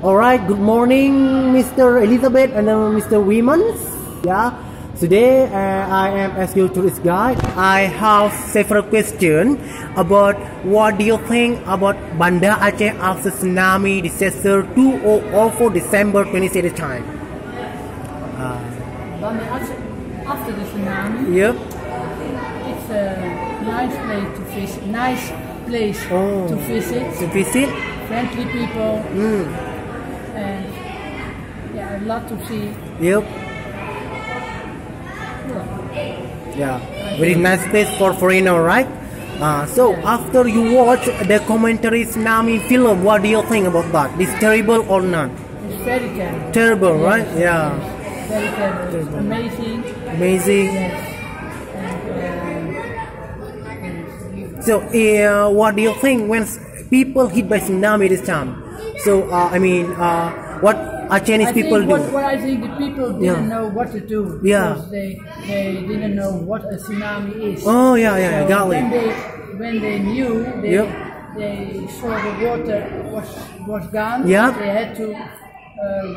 All right. Good morning, Mr. Elizabeth and Mr. Wimans. Yeah. Today I am as your tourist guide. I have several questions about what do you think about Banda Aceh after tsunami disaster 2004 December 2020 time. Banda Aceh after the tsunami. Yep. It's a nice place to visit. To visit. To visit. Friendly people. And yeah, a lot to see. Yep. Yeah, very nice place for foreigner, right? So after you watch the documentary tsunami film, what do you think about that? Is terrible or not? It's very terrible. Terrible, yes, right? Yes, Yeah. yes. Very terrible. It's amazing. Amazing. Yes. So what do you think when people hit by tsunami this time? So what Chinese people do? What I think the people didn't know what to do because they didn't know what a tsunami is. Oh yeah, so got it. When they knew, they saw the water was gone. Yep. They had to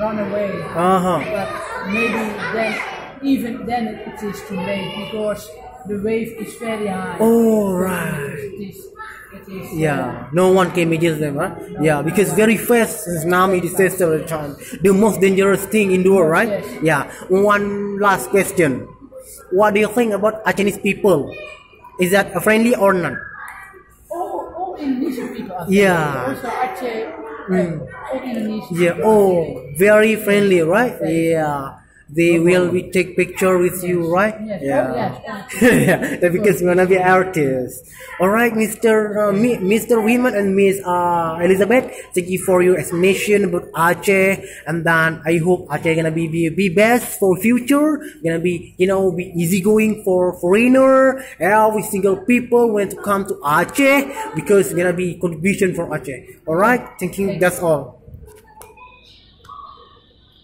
run away. But maybe even then it is too late because the wave is very high. Oh right. It is, no one can immediately them, right? No, yeah, because very fast tsunami disaster at the time. The most dangerous thing in the world, right? Yes. Yeah. One last question. What do you think about Chinese people? Is that friendly or not? All Indonesian people are friendly. Also Aceh, all Indonesian. Yeah, very friendly, right? Yeah. They will take picture with you, right? Yes. Yeah. Because we're gonna be artists. All right, Mr. Wiman and Miss Elizabeth, thank you for your explanation about Aceh, and then I hope Aceh gonna be best for future. Gonna be be easygoing for foreigner. Every single people want to come to Aceh because it's gonna be contribution for Aceh. All right, thank you. That's all.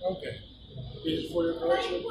Okay. For your correction.